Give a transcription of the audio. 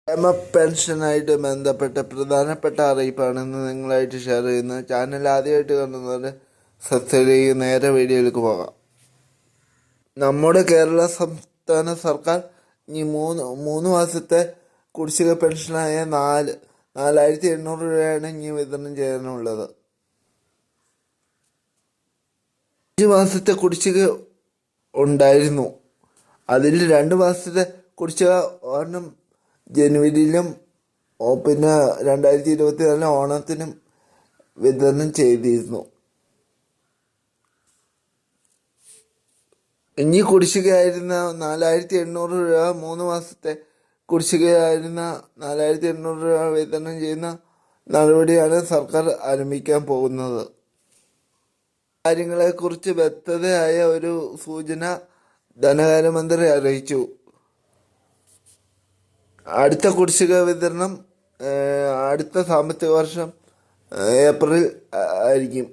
ക്ഷേമ പെൻഷനായിട്ട് ബന്ധപ്പെട്ട പ്രധാനപ്പെട്ട അറിയിപ്പാണെന്ന് നിങ്ങളായിട്ട് ഷെയർ ചെയ്യുന്നത്. ചാനൽ ആദ്യമായിട്ട് കാണുന്നവർ സബ്സ്ക്രൈബ് ചെയ്യുക. നേരെ വീഡിയോയിലേക്ക് പോകാം. നമ്മുടെ കേരള സംസ്ഥാന സർക്കാർ ഈ മൂന്ന് മാസത്തെ കുടിശ്ശിക പെൻഷനായ 4,800 രൂപയാണ് ഇനി വിതരണം ചെയ്യാനുള്ളത്. 5 മാസത്തെ കുടിശ്ശിക ഉണ്ടായിരുന്നു. അതിൽ 2 മാസത്തെ കുടിശ്ശിക ഒരെണ്ണം ജനുവരിയിലും പിന്നെ 2024 ഓണത്തിനും വിതരണം ചെയ്തിരുന്നു. ഇനി കുടിശ്ശികയായിരുന്ന 4,800 രൂപ 3 മാസത്തെ കുടിശ്ശികയായിരുന്ന 4,800 രൂപ വിതരണം ചെയ്യുന്ന നടപടിയാണ് സർക്കാർ ആരംഭിക്കാൻ പോകുന്നത്. കാര്യങ്ങളെക്കുറിച്ച് വ്യക്തതയായ ഒരു സൂചന ധനകാര്യമന്ത്രി അറിയിച്ചു. അടുത്ത കുടിശ്ശിക വിതരണം അടുത്ത സാമ്പത്തിക വർഷം ഏപ്രിൽ ആയിരിക്കും.